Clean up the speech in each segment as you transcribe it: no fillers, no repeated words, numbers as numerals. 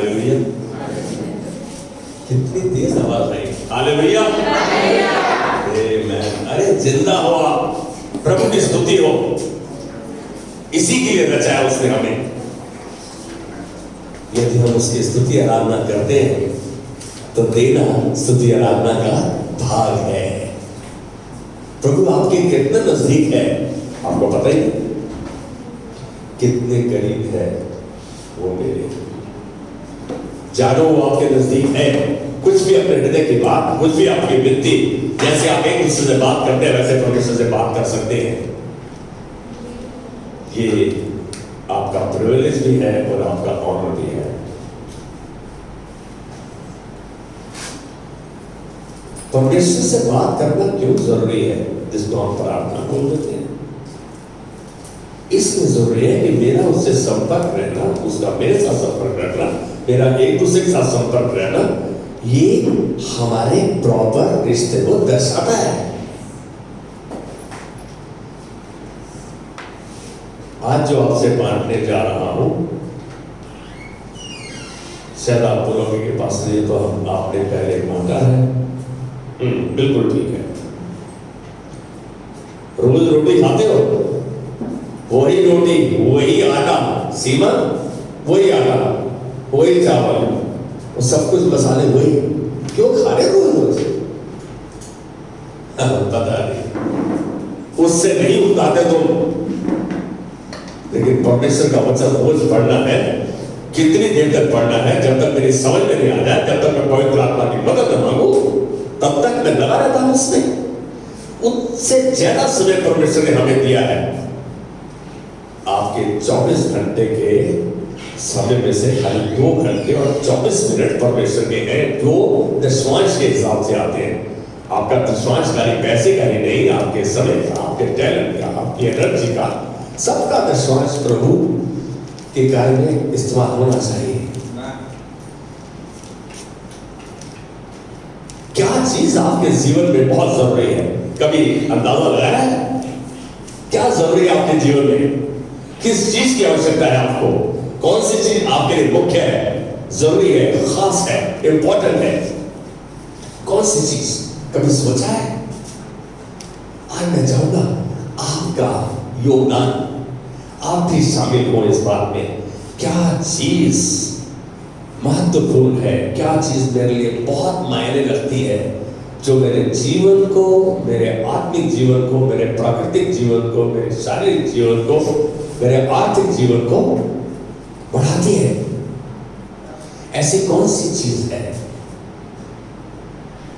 Hallelujah. कितनी तेज आवाज आई, hallelujah. आमीन। अरे जिंदा हो आप, प्रभु की स्तुति हो, इसी के लिए रचाया उसने हमें। यदि हम उसकी स्तुति आराधना करते हैं तो देना स्तुति आराधना का भाग है। प्रभु आपके कितने नजदीक है आपको पता ही नहीं, कितने करीब है वो मेरे। जानो वो आपके नजदीक है। कुछ भी अपने हृदय की बात, कुछ भी आपकी विनती, जैसे आप एक दूसरे से बात करते हैं वैसे परमेश्वर से बात कर सकते हैं। ये आपका प्रिविलेज भी है और आपका ऑनर भी है। परमेश्वर से बात करना क्यों जरूरी है, जिसको हम प्रार्थना बोल देते हैं? इसलिए जरूरी है कि मेरा उससे संपर्क रहना, उसका मेरे साथ संपर्क रहना, मेरा एक दूसरे के साथ संपर्क रहना, ये हमारे प्रॉपर रिश्ते को दर्शाता है। आज जो आपसे बांटने जा रहा हूं, शायद आप बोलोगे के पास नहीं तो हम आपने पहले बांटा है। बिल्कुल ठीक है। रोज रोटी खाते हो, वही रोटी, वही आटा, सीमन वही आटा, वही चावल, वो सब कुछ मसाले वही, क्यों खा रहे रोज रोज? पता नहीं, उससे नहीं उतारते तुम। लेकिन परमेश्वर का वचन रोज पढ़ना है। कितनी देर तक पढ़ना है? जब तक मेरी समझ में नहीं आ जाए, जब तक मैं पवित्र आत्मा की मदद न मांगू, तब तक मैं लगा रहता हूं उसमें। उससे ज्यादा समय परमेश्वर ने हमें दिया है। आपके 24 घंटे के समय में से खाली 2 घंटे और 24 मिनट परमेश्वर के हैं, जो दशमांश के हिसाब से आते हैं। आपका दशमांश खाली पैसे का ही नहीं, आपके समय का, आपके टैलेंट का, आपकी एनर्जी का, सबका दशमांश प्रभु के कार्य में इस्तेमाल होना चाहिए। क्या चीज आपके जीवन में बहुत जरूरी है? कभी अंदाजा लगाया है? क्या जरूरी है आपके जीवन में? किस चीज की आवश्यकता है आपको? कौन सी चीज आपके लिए मुख्य है, जरूरी है, खास है, इंपॉर्टेंट है? कौन सी चीज कभी सोचा है? आज मैं चाहूंगा आपका योगदान, आप भी शामिल हो इस बात में। क्या चीज महत्वपूर्ण है, क्या चीज मेरे लिए बहुत मायने रखती है, जो मेरे जीवन को, मेरे आत्मिक जीवन को, मेरे प्राकृतिक जीवन को, मेरे शारीरिक जीवन को, मेरे आर्थिक जीवन को बढ़ाती है? ऐसी कौन सी चीज है?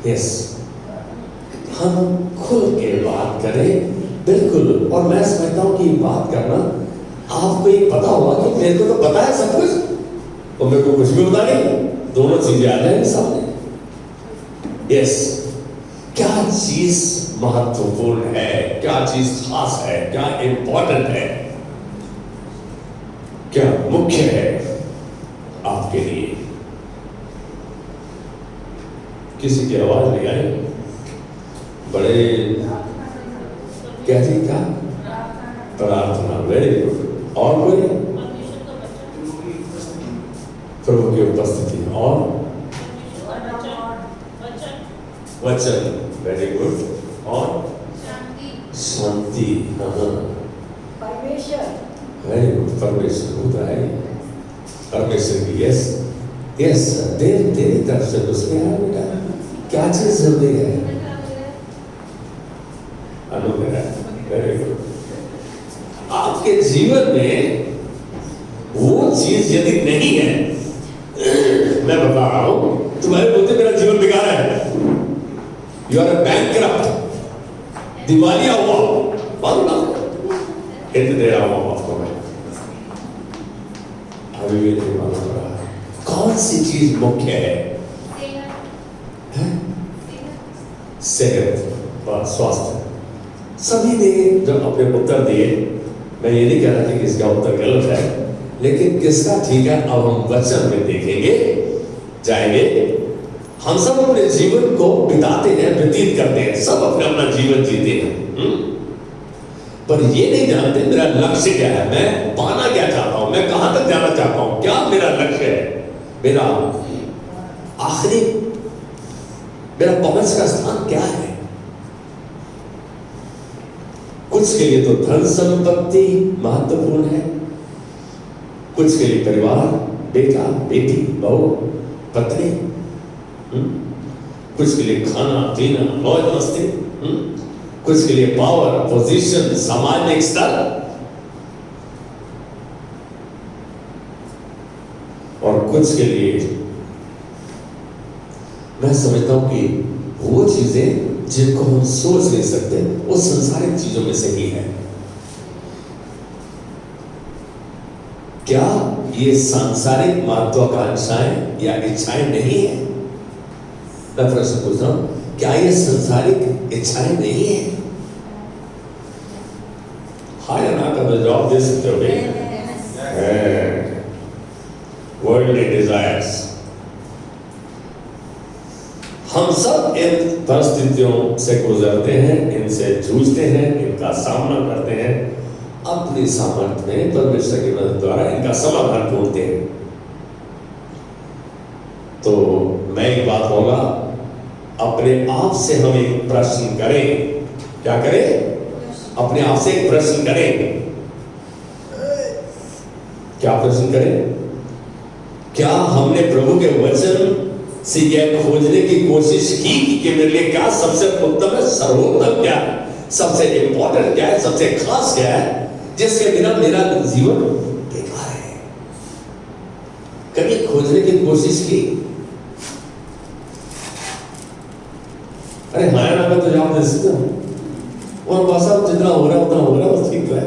यस, हम खुल के बात करें, बिल्कुल। और मैं समझता हूं कि बात करना आपको ये पता होगा कि मेरे को तो पता है सब कुछ, और मेरे को कुछ भी पता नहीं, दोनों चीजें आ जाएंगी सामने। यस, क्या चीज महत्वपूर्ण है, क्या चीज खास है, क्या इंपॉर्टेंट है, क्या मुख्य है आपके लिए? किसी की आवाज नहीं आई? बड़े क्या जी था? प्रार्थना, वेरी गुड। और कोई? प्रभु की उपस्थिति और वचन, वेरी गुड। और शांति, वेरी गुड। परमेश्वर होता है, परमेश्वर की। यस यस, तेरी तरफ से उसमें आया बेटा। क्या चीज जरूरी है? अनुग्रह, वेरी गुड। आपके जीवन में वो चीज यदि नहीं है, मैं बता रहा हूं, तुम्हारे बोलते मेरा जीवन बिगाड़ा है, यू आर अ बैंकक्रप्ट, दिवालिया हुआ, मालूम ना? हिंट दे रहा हूं आपको मैं, अभी भी नहीं मालूम पड़ा कौन सी चीज मुख्य है? सेहत, स्वास्थ्य। सभी ने जब अपने उत्तर दिए, मैं ये नहीं कह रहा कि किसका उत्तर गलत है, लेकिन किसका ठीक है अब हम वचन में देखेंगे, जाएंगे। हम सब अपने जीवन को बिताते हैं, व्यतीत करते हैं, सब अपना अपना जीवन जीते हैं, पर ये नहीं जानते मेरा लक्ष्य क्या है, मैं पाना क्या चाहता हूं, मैं कहां तक जाना चाहता हूं, क्या मेरा लक्ष्य है, मेरा आखिरी, मेरा पहुंच का स्थान क्या है? कुछ के लिए तो धन संपत्ति महत्वपूर्ण है, कुछ के लिए परिवार, बेटा बेटी बहू पत्नी, कुछ के लिए खाना पीना मौज मस्ती, कुछ के लिए पावर पोजीशन सामाजिक स्तर, और कुछ के लिए मैं समझता हूं कि वो चीजें जिनको हम सोच नहीं सकते वो संसारिक चीजों में से ही है। क्या ये सांसारिक महत्वाकांक्षाएं या इच्छाएं नहीं है? मैं प्रश्न पूछ रहा हूं, क्या ये संसारिक इच्छाएं नहीं है? हाँ या ना का जवाब दे सकते हो भाई। वर्ल्डली डिजायर्स, हम सब इन परिस्थितियों से गुजरते हैं, इनसे जूझते हैं, इनका सामना करते हैं, अपनी सामर्थ्य में परमेश्वर की मदद द्वारा इनका समाधान ढूंढते हैं। तो मैं एक बात कहूंगा, अपने आप से हम एक प्रश्न करें। क्या करें? अपने आप से एक प्रश्न करें। क्या प्रश्न करें? क्या हमने प्रभु के वचन से यह खोजने की कोशिश की कि मेरे लिए क्या सबसे उत्तम है, सर्वोत्तम क्या है, सबसे इंपॉर्टेंट क्या है, सबसे खास क्या है, जिसके बिना मेरा जीवन बेकार है? कभी खोजने की कोशिश की? अरे माया ना तो जवाब दे सकते हो, और बस अब जितना हो रहा है उतना हो रहा है, बस ठीक है।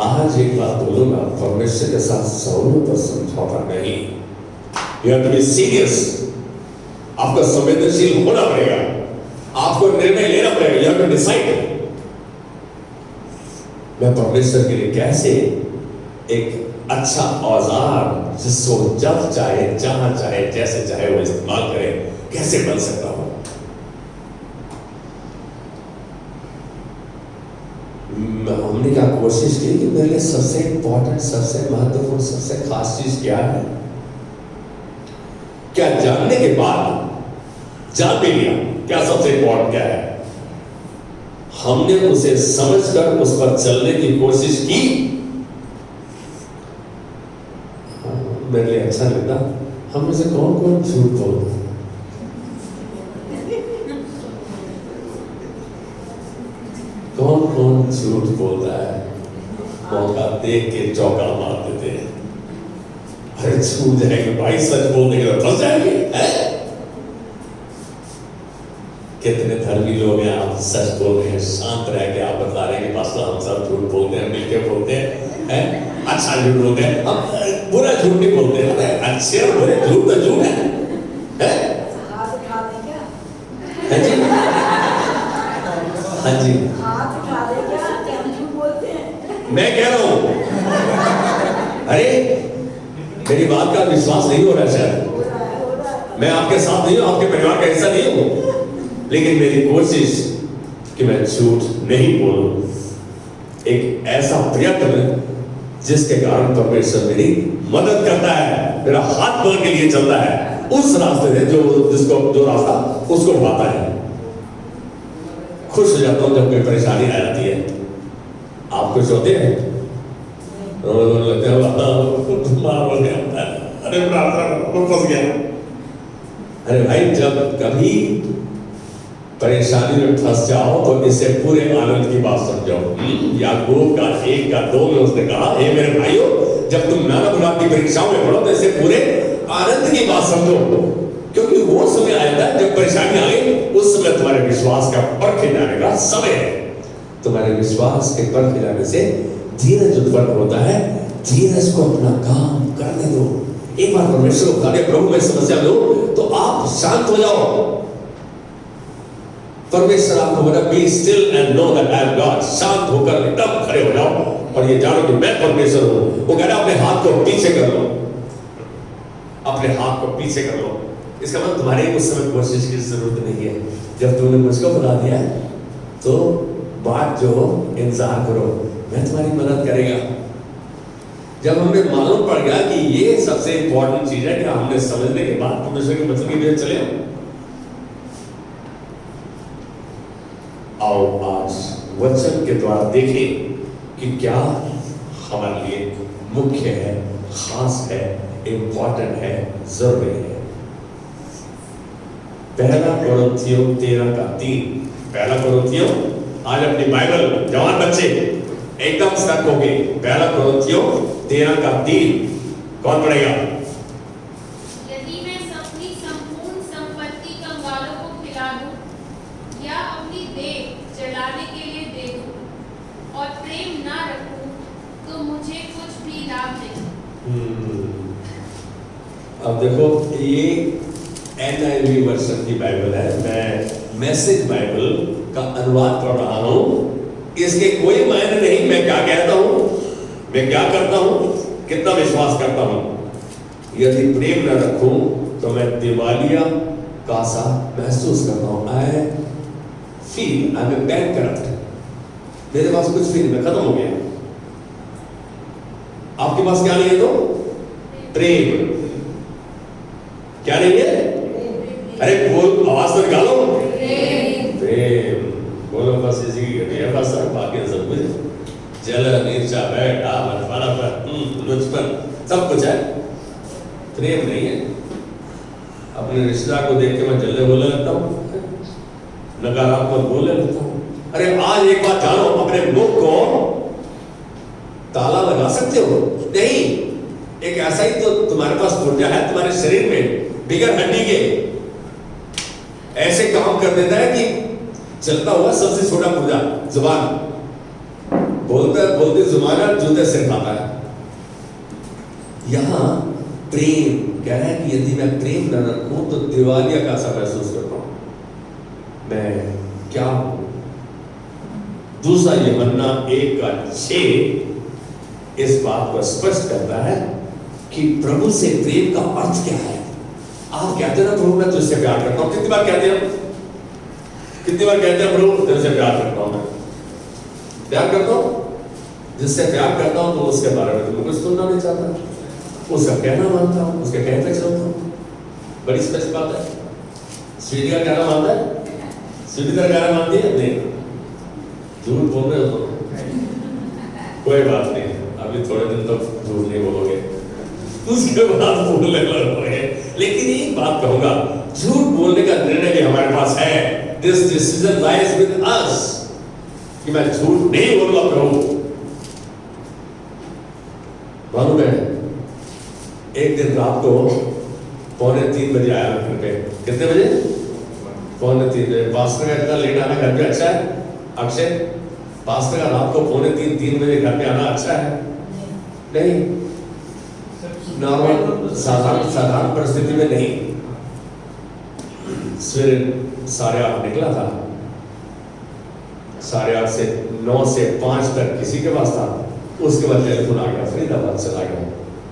आज एक बात बोलूंगा, परमेश्वर के साथ सहूलियत और समझौता नहीं। You have to be serious. आपको संवेदनशील होना पड़ेगा, आपको निर्णय लेना पड़ेगा। You have to decide. मैं परमेश्वर के लिए कैसे एक अच्छा औजार जिसको जब चाहे, जहां चाहे, जैसे चाहे वो इस्तेमाल करे, कैसे बन सकता हूं? हमने क्या कोशिश की कि मेरे लिए सबसे इंपॉर्टेंट, सबसे महत्वपूर्ण, सबसे खास चीज क्या है? क्या जानने के बाद जान भी लिया क्या सबसे इंपॉर्टेंट क्या है? हमने उसे समझकर उस पर चलने की कोशिश की। मेरे लिए अच्छा लगता, हम में से कौन कौन झूठ बोलता है? कौन कौन झूठ बोलता है? मौका देख के चौका मार देते हैं। अरे छूट जाएंगे भाई, सच बोल देंगे तो फंस जाएंगे। कितने धर्मी लोग हैं, आप सच बोल रहे हैं, शांत रह के आप बता रहे हैं कि पास्टर हम सब झूठ बोलते हैं, मिलके बोलते हैं, अच्छा झूठ बोलते हैं, हम बुरा झूठ नहीं बोलते हैं। अरे अच्छे और बुरे झूठ तो झूठ है। हाथ उठा दे क्या? हाँ जी, हाँ जी, हाथ उठा दे क्या? हम झूठ बोलते हैं। मैं कह रहा हूं, अरे मेरी बात का विश्वास नहीं हो रहा शायद। मैं आपके साथ नहीं हूं, आपके परिवार का हिस्सा नहीं हूं, लेकिन मेरी कोशिश कि मैं झूठ नहीं बोलूं, एक ऐसा प्रयत्न जिसके कारण परमेश्वर मेरी मदद करता है, मेरा हाथ पकड़ के लिए चलता है उस रास्ते से जो रास्ता उसको उठाता है। खुश हो जाता हूं जब कोई परेशानी आ जाती है। आप खुश होते हैं? लगता है अरे फंस गया। अरे भाई, जब कभी परेशानी में फंस जाओ तो इसे पूरे आनंद की बात समझो। याकूब का 1 का 2 में उसने कहा, हे मेरे भाइयों, जब तुम नाना बुलाद की परीक्षाओं में पढ़ो तो इसे पूरे आनंद की बात समझो, क्योंकि वो समय आएगा जब परेशानी आए, उस समय तुम्हारे विश्वास का परखे जाने का समय है। तुम्हारे विश्वास के परखे जाने से धीरज उत्पन्न होता है। धीरज को अपना काम करने दो। एक बार परमेश्वर को कहे, प्रभु मैं समस्या में हूं, तो आप शांत हो जाओ। परमेश्वर आपको बोला, be still and know that I am God. शांत होकर एकदम खड़े हो जाओ और ये जानो कि मैं परमेश्वर हूं। वो कह रहा अपने हाथ को पीछे कर लो, अपने हाथ को पीछे कर लो। इसका मतलब तुम्हारी उस समय कोशिश की जरूरत नहीं है। जब तुमने मुझको बता दिया तो बात जो इंतजार करो, मैं तुम्हारी मदद करेगा। जब हमें मालूम पड़ गया कि ये सबसे इंपॉर्टेंट चीज है कि हमने समझने के बाद परमेश्वर के वचन की वजह चले आओ आज वचन के द्वारा देखें कि क्या हमारे लिए मुख्य है, खास है, इंपॉर्टेंट है, जरूरी है। पहला कोरिन्थियों 13:3। पहला कोरिन्थियों, आज अपनी बाइबल जवान बच्चे एकदम स्टक हो गए। पहला कोरिन्थियों 13:3 कौन पढ़ेगा? यदि मैं अपनी संपूर्ण संपत्ति कंगालों को खिला दूं या अपनी देह जलाने के लिए दे दूं और प्रेम ना रखूं तो मुझे कुछ भी लाभ नहीं। अब देखो, ये NIV वर्जन की बाइबल है, मैं मैसेज बाइबल का अनुवाद पढ़ रहा हूं। इसके कोई मायने नहीं मैं क्या कहता हूं, मैं क्या करता हूं, कितना विश्वास करता हूं। यदि प्रेम न रखूं तो मैं दिवालिया का सा महसूस करता हूं। I feel I am bankrupt. मेरे पास कुछ फील में खत्म हो गया। आपके पास क्या नहीं है? तो प्रेम। क्या नहीं है? अरे बोल, आवाज तो निकालो। प्रेम बोलो, बस इसी की घटी है, बस बाकी सब कुछ जल नीचा बैठा लुचपन सब कुछ है, प्रेम नहीं है। अपने रिश्तेदार को देख के मैं जल्दी बोलने लगता हूँ, नकारात्मक बोलने लगता हूँ। अरे आज एक बात जानो, अपने मुख को ताला लगा सकते हो? नहीं। एक ऐसा ही तो तुम्हारे पास पुर्जा है तुम्हारे शरीर में, बिगर हड्डी के, ऐसे काम कर देता है कि चलता हुआ सबसे छोटा पुर्जा जुबान, बोलते बोलते जुबान जूते सिर खाता है। यहां प्रेम कह रहा है कि यदि मैं प्रेम न रखूं तो दिवालिया का सा महसूस करता हूं। मैं क्या हूं? दूसरा यूहन्ना 1:6 इस बात को स्पष्ट करता है कि प्रभु से प्रेम का अर्थ क्या है। आप कहते हैं ना, प्रभु मैं तुझसे प्यार करता हूं। कितनी बार कहते हैं? कितनी बार कहते हैं, प्रभु तुझसे प्यार करता हूं, मैं प्यार करता हूं। जिससे प्यार करता हूं तो उसके बारे में तुम कुछ सुनना नहीं चाहता, उसका कहना मानता हूं, उसके कहते चलता हूं। बड़ी स्पष्ट बात है। स्वीटी का कहना मानता है? स्वीटी का कहना मानती है? नहीं, झूठ बोल रहे हो तो कोई बात नहीं, अभी थोड़े दिन तक झूठ नहीं बोलोगे, उसके बाद बोलने लगोगे। लेकिन एक बात कहूंगा, झूठ बोलने का निर्णय भी हमारे पास है। This decision lies with us कि मैं झूठ नहीं बोलूंगा। प्रभु मालूम है, एक दिन रात को 2:45 बजे आया घर पे। कितने बजे? 2:45 बजे। पास्टर का इतना लेट आना घर पे अच्छा है? अक्षय, पास्टर का रात को 2:45-3 बजे घर पे आना अच्छा है? नहीं। नॉर्मल साधारण परिस्थिति में नहीं। सवेरे 8:30 निकला था, 8:30 से 9 से 5 तक किसी के पास था। उसके बाद टेलीफोन आ गया, फरीदाबाद चला गया।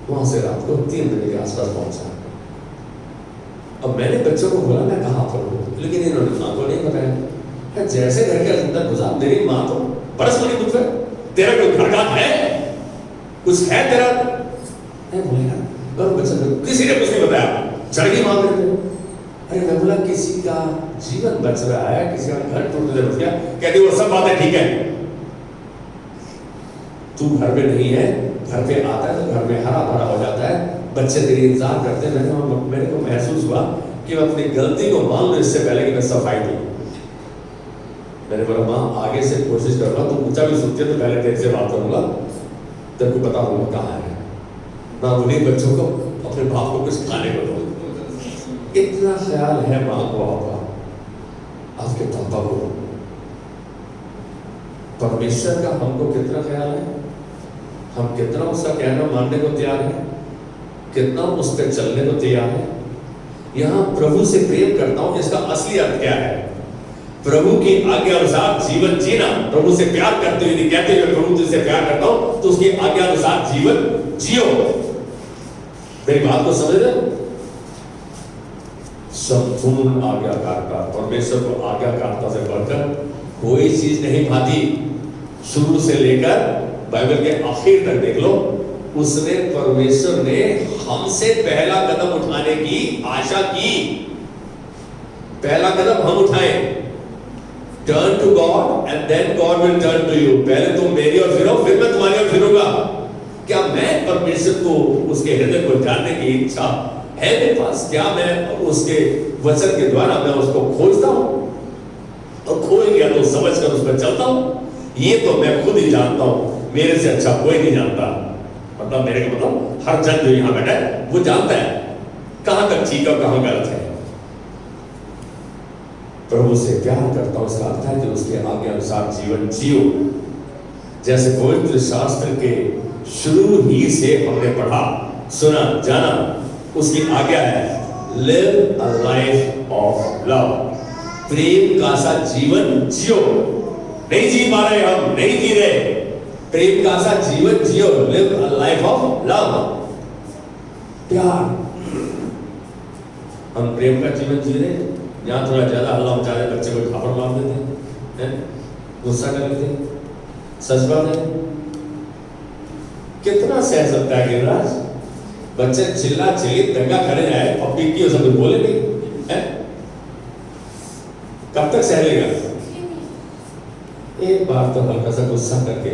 वहां से रात को 3 बजे के आसपास पहुंचा। अब मैंने बच्चों को बोला मैं कहाँ पर हूँ, लेकिन इन्होंने माँ को नहीं बताया। जैसे घर के अंदर घुसा, मेरी माँ तो बरस बड़ी दुख है, तेरा कोई घर का है, कुछ है तेरा? मैं बोला बच्चा किसी ने कुछ नहीं बताया, चढ़ गई माँ मेरे पे। अरे मैं बोला किसी का जीवन बच रहा है, किसी का घर टूटने बच गया। कहती वो सब बातें ठीक है, तू घर पे नहीं है, घर पे आता है तो घर में हरा भरा हो जाता है, बच्चे तेरी इंतजार करते हैं। मेरे को महसूस हुआ कि मैं अपनी गलती को मान लूं इससे पहले कि मैं सफाई दूं। मैंने बोला माँ आगे से कोशिश करूंगा, तो ऊंचा भी सुनती है तो पहले तेरे से बात करूंगा, तेरे को पता होगा कहाँ है ना। उन्हीं बच्चों को अपने बाप को कुछ खाने को दो। इतना ख्याल है माँ को आपका, आपके पापा को, परमेश्वर का हमको कितना ख्याल है। हम कितना उसका कहना मानने को तैयार है, कितना उस पर चलने को तैयार है। यहां प्रभु से प्रेम करता हूं, इसका असली अर्थ क्या है? प्रभु की आज्ञा अनुसार जीवन जीना। प्रभु से प्यार करते हुए कहते हुए प्रभु तुझसे प्यार करता हूं, तो उसकी आज्ञा अनुसार जीवन जियो। मेरी बात को समझ रहे? संपूर्ण आज्ञाकारिता, परमेश्वर को आज्ञाकारिता से बढ़कर कोई चीज नहीं भाती। शुरू से लेकर बाइबल के आखिर तक देख लो, उसने परमेश्वर ने हमसे पहला कदम उठाने की आशा की। पहला कदम हम उठाएं। Turn to God and then God will turn to you. पहले तुम मेरी ओर फिरो, फिर मैं तुम्हारी ओर फिरूंगा। क्या मैं परमेश्वर को, उसके हृदय को जानने की इच्छा है मेरे पास? क्या मैं उसके वचन के द्वारा मैं उसको खोजता हूं और खोज गया तो समझ कर उस पर चलता हूं? ये तो मैं खुद ही जानता हूं, मेरे से अच्छा कोई नहीं जानता। मतलब मेरे को मतलब हर जन जो यहां बैठा है वो जानता है कहां तक ठीक है और कहां गलत है। प्रभु से प्यार करता हूं, इसका अर्थ है कि उसके आज्ञा अनुसार जीवन जियो। जैसे पवित्र शास्त्र के शुरू ही से हमने पढ़ा, सुना, जाना, उसकी आज्ञा है live a life of love. प्रेम का सा जीवन जियो। नहीं जी पा रहे, हम नहीं जी रहे, प्रेम का सा जीवन जियो। Live a life of love. प्यार। हम प्रेम का जीवन जी रहे, यहां थोड़ा ज्यादा हल्ला मचा रहे, बच्चे को थापड़ मार देते हैं, गुस्सा कर लेते। सच बात है। कितना सह सकता है गिरिराज? बच्चे चिल्ला चिल्ली दंगा करे जाए और पीटी सब बोले नहीं है? कब तक सह लेगा? एक बार तो हल्का सा गुस्सा करके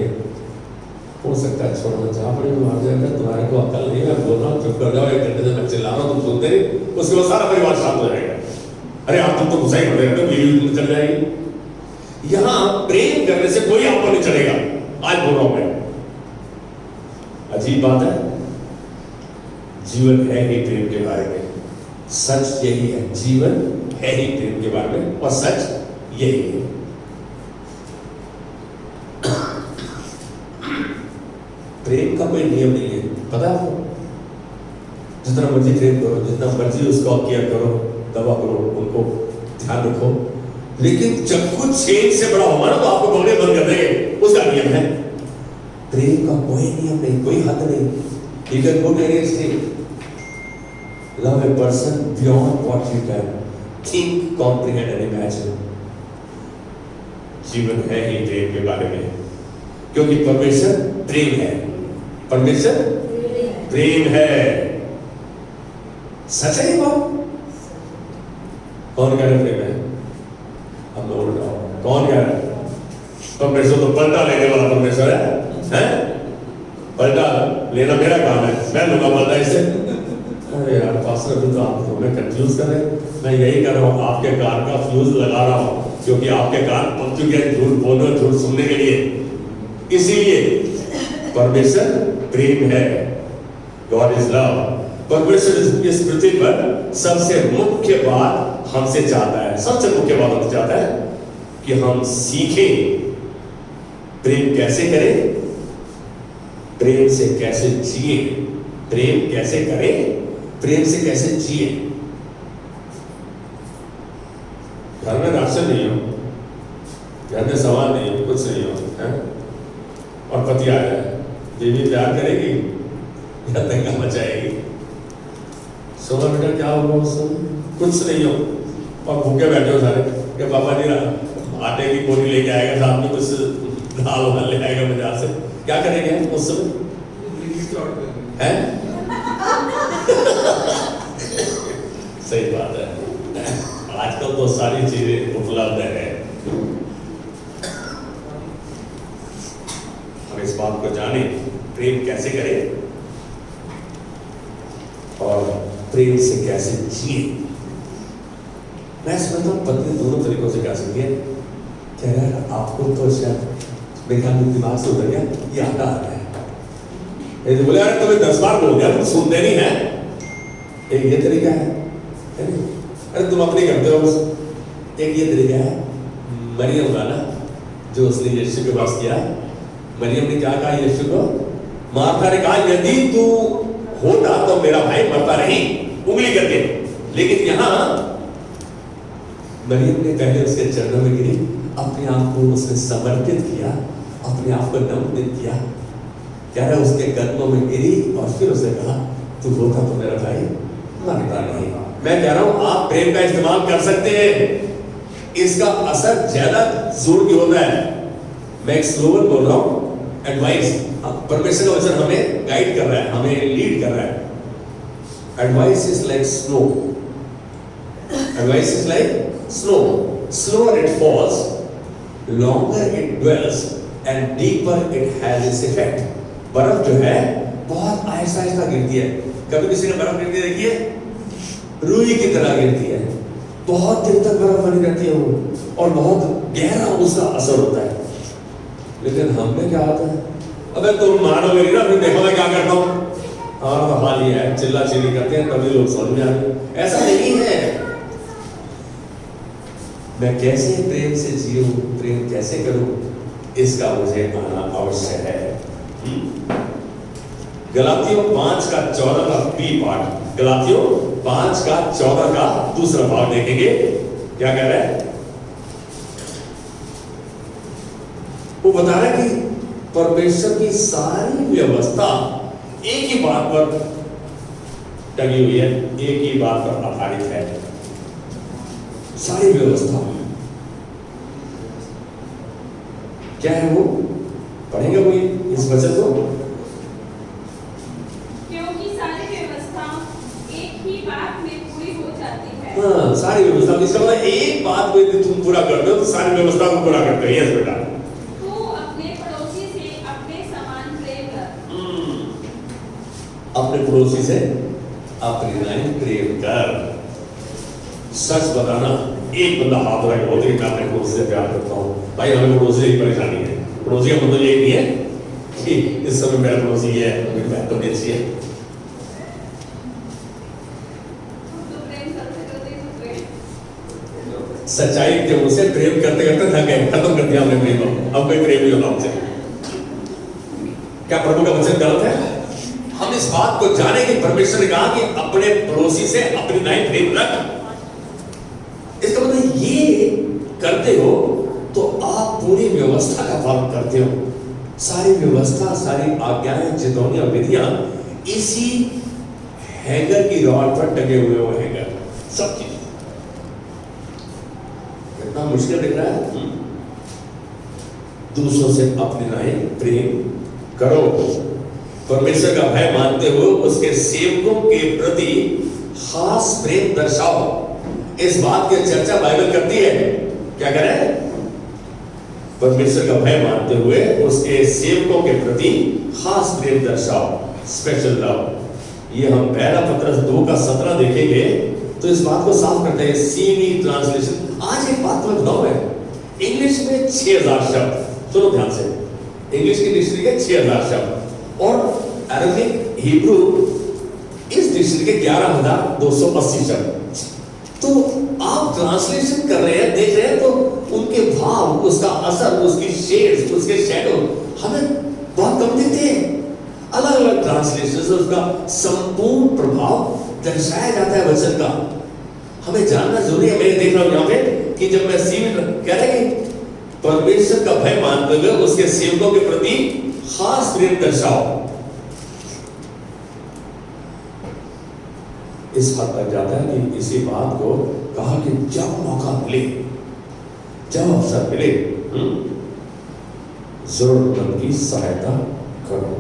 हो सकता है छोड़ना चाह पड़े, मार जाएगा। तुम्हारे को अकल नहीं, मैं बोल रहा हूँ चुप कर जाओ, एक घंटे से मैं चिल्ला रहा हूँ, तुम सुनते नहीं, उसके बाद सारा परिवार शांत हो जाएगा। अरे आप तुम तो गुस्सा ही कर रहे हो, बीवी चल जाएगी। यहां प्रेम करने से कोई आपको नहीं चलेगा। आज बोल रहा हूं मैं, अजीब बात है। जीवन है ही प्रेम के बारे में, सच यही है। जीवन है ही प्रेम के बारे में और सच यही है। प्रेम का कोई नियम नहीं है, पता है आपको? जितना मर्जी प्रेम करो, जितना मर्जी उसका केयर करो, दवा करो, उनको ध्यान रखो, लेकिन जब कुछ छेद से बड़ा होगा ना तो आपको बोलने बंद कर देंगे। उसका नियम है। प्रेम का कोई नियम नहीं, कोई हद नहीं। You can go to any extreme. Love a person beyond what you can think, comprehend and imagine. जीवन है ही प्रेम के बारे में, क्योंकि परमेश्वर प्रेम है। परमेश्वर प्रेम है। सच है ये बात? कौन कह रहे प्रेम है? हम लोग कौन कह रहे? परमेश्वर तो पलटा लेने वाला परमेश्वर है, हैं? पलटा लेना मेरा काम है, मैं लूंगा पलटा इससे। अरे यार पास्टर अभी तो आप हमें कंफ्यूज कर रहे हैं। मैं यही कर रहा हूँ, आपके कान का फ्यूज लगा रहा हूँ, क्योंकि आपके कान पक चुके हैं झूठ बोलने, झूठ सुनने के लिए। इसीलिए परमेश्वर प्रेम है। God is love. परमेश्वर इस पृथ्वी पर सबसे मुख्य बात हमसे चाहता है, सबसे मुख्य बात हमसे चाहता है कि हम सीखें प्रेम कैसे करें, प्रेम से कैसे जिए। प्रेम कैसे करें, प्रेम से कैसे जिए। घर में राशन नहीं हो, घर में सामान नहीं हो, कुछ नहीं हो, है? और पति आया है, बीवी प्यार करेगी या दंगा मचाएगी? सोना बेटा क्या होगा उससे? कुछ नहीं हो और भूखे बैठे हो सारे कि पापा जी आटे की बोरी लेके आएगा, साथ में कुछ दाल वाल ले आएगा बाजार से। क्या करेंगे उस समय? है? सही बात है। आजकल तो सारी चीजें उपलब्ध है। हम इस बात को जाने प्रेम कैसे करें और प्रेम से कैसे जिए। मैं समझता हूँ पत्नी दोनों तरीकों से कह सकती है। कह रहा है आपको तो शायद मेरे ख्याल में दिमाग से उतर गया, ये आता आता है। तो बोले यार तुम्हें 10 बार बोल दिया, तुम सुनते नहीं है। एक ये तरीका है, अरे तुम अपनी करते हो बस। एक ये तरीका है मरियम का ना, जो उसने यीशु के पास किया। मरियम ने क्या कहा यीशु को? मार्था ने कहा यदि तू होता तो मेरा भाई मरता नहीं, उंगली करके। लेकिन यहां मरियम ने पहले उसके चरणों में गिरी, अपने आप को उसने समर्पित किया, अपने आप को नम्र किया। कह रहा उसके कदमों में गिरी और फिर उसने कहा तू होता तो मेरा भाई मरता नहीं। मैं कह रहा हूं आप प्रेम का इस्तेमाल कर सकते हैं, इसका असर ज्यादा जोर की होता है। मैं एक स्लोगन बोल रहा हूं, एडवाइस परमेश्वर का वचन हमें गाइड कर रहा है, हमें लीड कर रहा है। Advice is like snow, advice is like snow, slower it falls, longer it dwells and deeper it has its effect। बर्फ जो है बहुत आहिस्ता आहिस्ता गिरती है। कभी किसी ने बर्फ गिरती देखी है? रुई की तरह गिरती है, बहुत देर तक बर्फ बनी रहती है वो, और बहुत गहरा उसका असर होता है। लेकिन हम में क्या होता है? अबे तुम मानोगे नहीं ना, फिर देखो मैं क्या करता हूँ। हमारा तो हाल ही है, चिल्ला चिल्ली करते हैं तभी लोग समझ में आते हैं। ऐसा नहीं है। मैं कैसे प्रेम से जीऊं, प्रेम कैसे करूं, इसका मुझे आना आवश्यक है। गलातियों 5:14 का बी पार्ट, गलातियों 5:14 का दूसरा भाग देखेंगे। क्या कह रहा है? वो बता रहा है कि परमेश्वर की सारी व्यवस्था एक ही बात पर टंगी हुई है, एक ही बात पर आधारित है। सारी व्यवस्था क्या है वो? पढ़ेंगे कोई इस वचन को? क्योंकि सारी व्यवस्था एक ही बात में पूरी हो जाती है। हाँ, सारी व्यवस्था, इसका मतलब एक बात को यदि तुम पूरा करते हो तो सारी व्यवस्था को पूरा करते हो। यस बेटा। तू अपने पड़ोसी से अपने समान प्रेम कर। अपने पड़ोसी से अपनी नाई प्रेम कर। सच बताना, एक बंदा हाथ उठाए बोलते कि मैं अपने पड़ोसी से प्यार करता हूँ। भाई हमें पड़ोसी की परेशानी है। पड़ोसी का मतलब ये नहीं है कि इस समय मेरा पड़ोसी है मेरी बात तो अच्छी है। सच्चाई के उसे प्रेम करते करते थक गए, खत्म कर दिया हमने प्रेम को। अब कोई प्रेम नहीं होता हमसे। क्या प्रभु का वचन गलत है? हम इस बात को जाने कि परमेश्वर ने कहा कि अपने पड़ोसी से अपनी नाई प्रेम रख। इसका मतलब ये करते हो तो आप पूरी व्यवस्था का पालन करते हो। सारी व्यवस्था, सारी आज्ञाएं, चेतावनी और विधियां इसी हैंगर की रॉड पर टंगे हुए वो हैंगर, सब चीज। कितना मुश्किल दिख रहा है? दूसरों से अपनी नाई प्रेम करो। परमेश्वर का भय मानते हुए उसके सेवकों के प्रति खास प्रेम दर्शाओ। इस बात की चर्चा बाइबल करती है। क्या करें? परमेश्वर का भय मानते हुए उसके सेवकों के प्रति खास प्रेम दर्शाओ, स्पेशल लव। ये हम पहला पत्रस 2:17 देखेंगे तो इस बात को साफ करते हैं। CV translation. आज एक बात तुम्हें बताऊं मैं, इंग्लिश में 6000 शब्द, सुनो ध्यान से, इंग्लिश की डिक्शनरी के 6000 शब्द और अरबिक हिब्रू इस डिक्शनरी के 11280 शब्द। तो आप ट्रांसलेशन कर रहे हैं, देख रहे हैं, तो उनके भाव, उसका असर, उसकी शेड्स, उसके शैडो हमें बहुत कम दिखते हैं। अलग अलग ट्रांसलेशन से उसका संपूर्ण प्रभाव दर्शाया जाता है वचन का। हमें जानना जरूरी है। मैं देख रहा हूं यहाँ पे कि जब मैं सीमित कह रहा है कि परमेश्वर का भय मानते हुए उसके सेवकों के प्रति खास प्रेम दर्शाओ, इस हद तक जाता है कि इसी बात को कहा कि जब मौका मिले, जब अवसर मिले, जरूरतमंद की सहायता करो।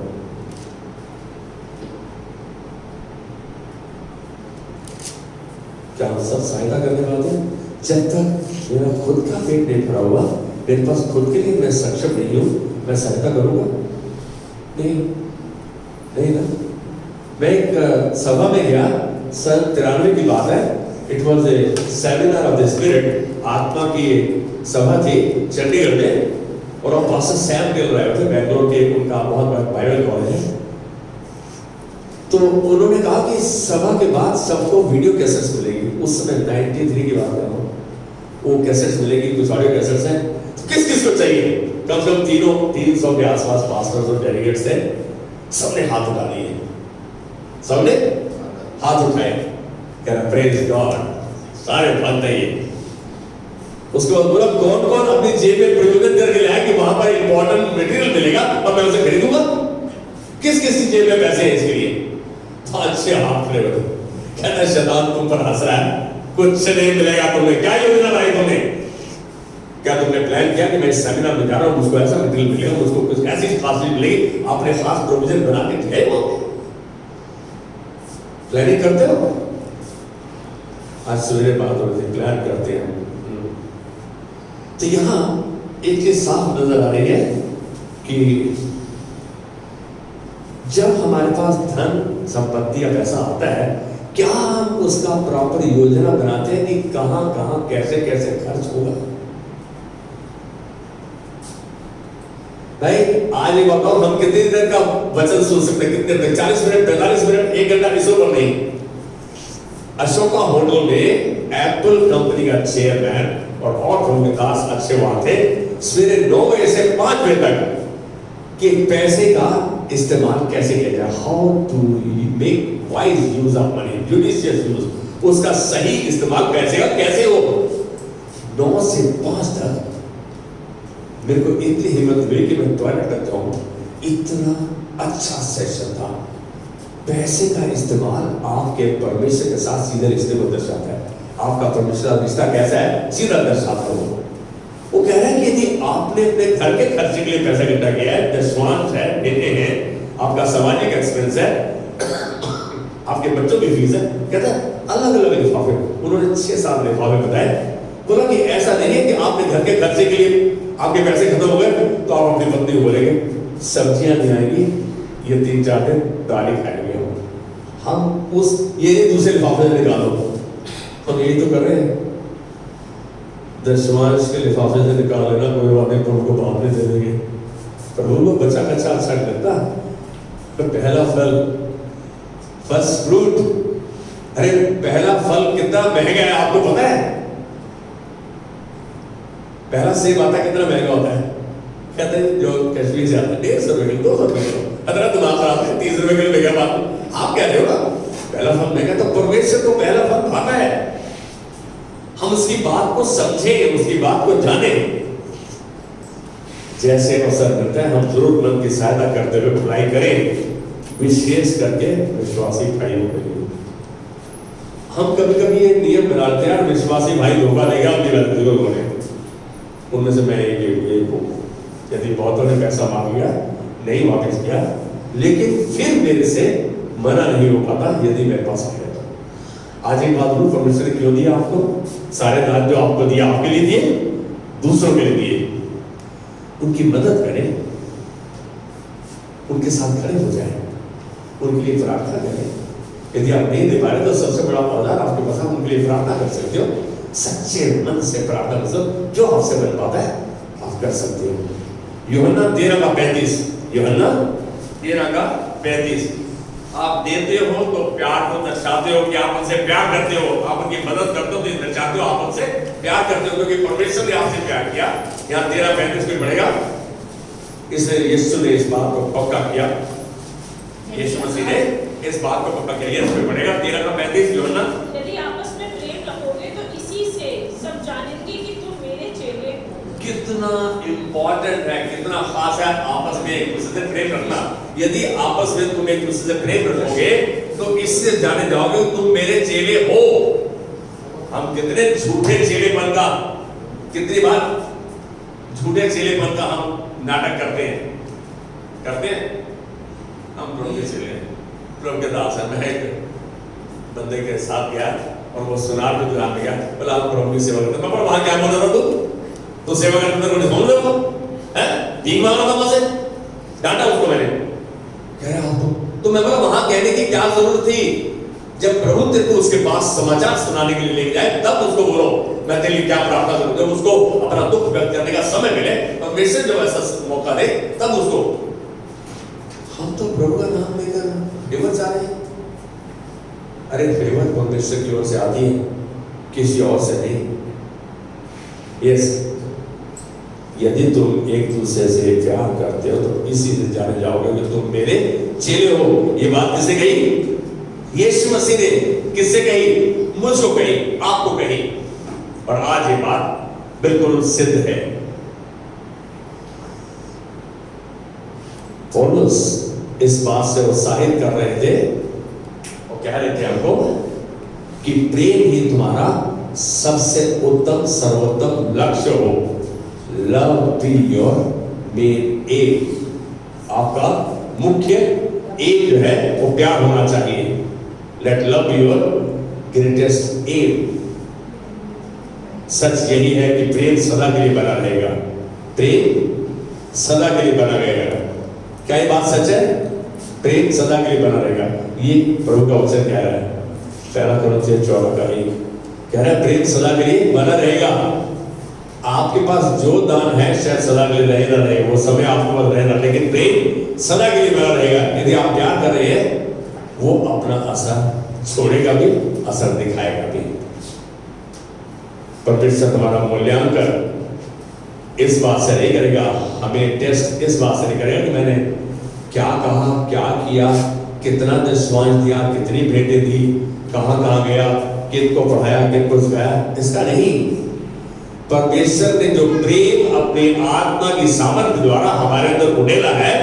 क्या हम सब सहायता करने वाले हैं? जब तक मेरा खुद का पेट नहीं भरा हुआ, मेरे पास खुद के लिए मैं सक्षम नहीं हूं, मैं सहायता करूंगा नहीं? नहीं ना। मैं एक सभा में गया, सन 93 की बात है। It was a seminar of the spirit, आत्मा की सभा थी चंडीगढ़ में, और हम पास्टर सैम गिल रहे थे, बैंगलोर के, उनका बहुत बड़ा बाइबल कॉलेज है। तो उन्होंने कहा कि सभा के बाद सबको वीडियो कैसेट्स मिलेगी। उस समय 93 की बात है, वो कैसेट्स मिलेगी, कुछ ऑडियो कैसेट्स हैं। तो किस किस को चाहिए? कम से कम 300 के आसपास पास्टर्स और डेलीगेट्स थे। सबने हाथ उठा लिए, सबने हाथ उठाए, कह रहा प्रेज गॉड, सारे भाग चाहिए। उसके बाद बोला कौन कौन अपनी जेब में प्रयोजन करके लाया कि वहां पर इंपॉर्टेंट मटेरियल मिलेगा और मैं उसे खरीदूंगा? किस किस की जेब में पैसे हैं इसके लिए? तो अच्छे हाथ खड़े हो। कहता शैतान तुम पर हंस रहा है, कुछ नहीं मिलेगा तुम्हें। क्या योजना बनाई तुमने? क्या तुमने प्लान किया कि मैं इस सेमिनार में जा रहा हूँ, मुझको ऐसा मटेरियल मिलेगा, मुझको कुछ ऐसी खासियत मिलेगी, आपने खास प्रोविजन बना के गए वहां पे। प्लानिंग करते हो? आज सवेरे बात हो रही थी, प्लान करते हैं। तो यहां एक चीज साफ नजर आ रही है कि जब हमारे पास धन संपत्ति या पैसा आता है, क्या हम उसका प्रॉपर योजना बनाते हैं कि कहां कहां कैसे कैसे खर्च होगा? भाई आज ये बताओ, हम कितनी देर का वचन सुन सकते हैं? कितने देर? 40 मिनट, 45 मिनट, 1 घंटा? इसो पर नहीं। अशोका होटल में एप्पल कंपनी का चेयरमैन और प्रमुखास अच्छे वहां थे, सवेरे 9 बजे से 5 बजे तक कि पैसे का इस्तेमाल कैसे किया जाए, how to make wise use of money, judicious use, उसका सही इस्तेमाल पैसे का कैसे हो। 9 से 5 तक मेरे को इतनी हिम्मत हुई कि मैं टॉयलेट तक जाऊं, इतना अच्छा सेशन था। पैसे का इस्तेमाल आपके परमेश्वर के साथ सीधे रिश्ते को दर्शाता है। आपका परमेश्वर का रिश्ता कैसा है, सीधा दर्शाता है। वो कह रहा है कि यदि आपने अपने घर के खर्चे के लिए पैसा इकट्ठा किया है, दशवांश है, देते हैं, आपका सामाजिक एक्सपेंस है, आपके बच्चों की फीस है, कहता है अलग अलग लिफाफे। उन्होंने 6-7 लिफाफे बताए। बोला कि ऐसा नहीं है कि आपने घर के खर्चे के लिए आपके पैसे खत्म हो गए तो आप अपनी पत्नी को बोलेंगे सब्जियां नहीं आएंगी, ये 3-4 दिन दाल ही खाएंगे हम उस ये दूसरे लिफाफे से निकालो। हम यही तो कर रहे हैं, दशवांश के लिफाफे से निकाल लेना, कोई बात नहीं, प्रभु को बाद में दे देंगे। प्रभु को बच्चा कच्चा अच्छा लगता तो पहला फल, फर्स्ट फ्रूट, अरे पहला फल कितना महंगा है आपको पता है? पहला सेब आता कितना महंगा होता है? कहते हैं जो कश्मीर से आता है 150 रुपए किलो, 200 रुपए किलो, अदरक दिमाग खराब है, 30 रुपए किलो महंगा बात। आप कह रहे हो ना पहला फल महंगा, तो परमेश्वर को पहला फल भाता है। हम उसकी बात को समझें, उसकी बात को जाने, जैसे अवसर मिलता है हम जरूरतमंद की सहायता करते हुए भलाई करें, विशेष करके विश्वासी भाइयों के लिए। हम कभी कभी ये नियम बनाते हैं, विश्वासी भाई धोखा देगा अपने बुजुर्गों ने, उनमें से मैं यही हूं। यदि बहुतों ने पैसा मांग लिया, नहीं वापस किया, लेकिन फिर मेरे से मना नहीं हो पाता यदि मेरे पास है तो। आज एक बात बोलूं, परमेश्वर ने क्यों दिया आपको? सारे दान जो आपको दिया आपके लिए दिए, दूसरों के लिए दिए। उनकी मदद करें, उनके साथ खड़े हो जाएं, उनके लिए प्रार्थना करें। यदि आप नहीं दे पा रहे तो सबसे बड़ा औजार आपके पास, आप उनके लिए प्रार्थना कर सकते हो। सच्चे मन से प्रार्थना कर, जो आपसे बन पाता है आप कर सकते हो। यूहन्ना 13:35, यूहन्ना 13:35, आप देते हो तो प्यार को दर्शाते हो कि आप उनसे प्यार करते हो, आप उनकी मदद करते हो तो दर्शाते हो आप उनसे प्यार करते हो, क्योंकि परमेश्वर ने आपसे प्यार किया। यहाँ 13:35 में पढ़ेगा, इसलिए यीशु ने इस बात को पक्का किया, यीशु मसीह ने इस बात को पक्का किया। इसमें पढ़ेगा 13:35, यूहन्ना, यदि आपस में प्रेम रखोगे तो इसी से सब जानेंगे कि तुम मेरे चेले हो। कितना इंपॉर्टेंट है, कितना खास है आपस में एक दूसरे से प्रेम रखना। यदि आपस में तुम एक दूसरे से प्रेम रखोगे तो इससे जाने जाओगे तुम मेरे चेले हो। हम कितने झूठे चेलेपन का, कितनी बार झूठे चेलेपन का हम नाटक करते हैं। हम प्रभु के चेले हैं, प्रभु के दास हैं। मैं एक बंदे के साथ गया और वो सुनार की दुकान में गया, बोला आप प्रभु की सेवा करते। मैं बोला वहां क्या बोल रहा था तू सेवा करते तो सुन लो है, भीख मांग रहा था वहां से, डांटा उसको मैंने। कह रहा तो मैं बोला वहां कहने की क्या जरूरत थी? जब प्रभु तेरे को उसके पास समाचार सुनाने के लिए लेके जाए तब उसको बोलो मैं तेरे लिए क्या प्रार्थना करूं। जब उसको अपना दुख व्यक्त करने का समय मिले और वैसे जब ऐसा मौका दे तब उसको। हम तो प्रभु का नाम लेकर फेवर चाह रहे हैं। अरे फेवर परमेश्वर की ओर से आती है, किसी और से नहीं। यस, यदि तुम एक दूसरे से प्यार करते हो तो इसी से जाने जाओगे कि तुम मेरे चेले हो। ये बात किसने कही? यीशु मसीह ने। किससे कही? मुझको कही, आपको कही। और आज ये बात बिल्कुल सिद्ध है। पौलुस इस बात से उत्साहित कर रहे थे और कह रहे थे हमको कि प्रेम ही तुम्हारा सबसे उत्तम सर्वोत्तम लक्ष्य हो। Love be your main aim. आपका मुख्य एम जो है वो प्यार होना चाहिए। Let love be your greatest aim. सच यही है कि प्रेम सदा के लिए बना रहेगा। प्रेम सदा के लिए बना रहेगा। क्या ये बात सच है? प्रेम सदा के लिए बना रहेगा। ये प्रभु का वचन कह रहा है। पहला कुरिन्थियों 14:1 कह रहा है प्रेम सदा के लिए बना रहेगा। आपके पास जो दान है शायद सदा के लिए रहे ना रहे, वो समय आपके पास रहेगा, लेकिन प्रेम सदा के लिए बना रहेगा। यदि आप प्यार कर रहे हैं वो अपना असर छोड़ेगा भी, असर दिखाएगा भी। परमेश्वर हमारा मूल्यांकन इस बात से नहीं करेगा, हमें टेस्ट इस बात से नहीं करेगा कि मैंने क्या कहा, क्या किया, कितना दशवांश दिया, कितनी भेंटें दी, कहाँ गया, किनको पढ़ाया, किनको सिखाया, इसका नहीं। परमेश्वर ने जो प्रेम अपने आत्मा की सामर्थ्य द्वारा हमारे अंदर उड़ेला है,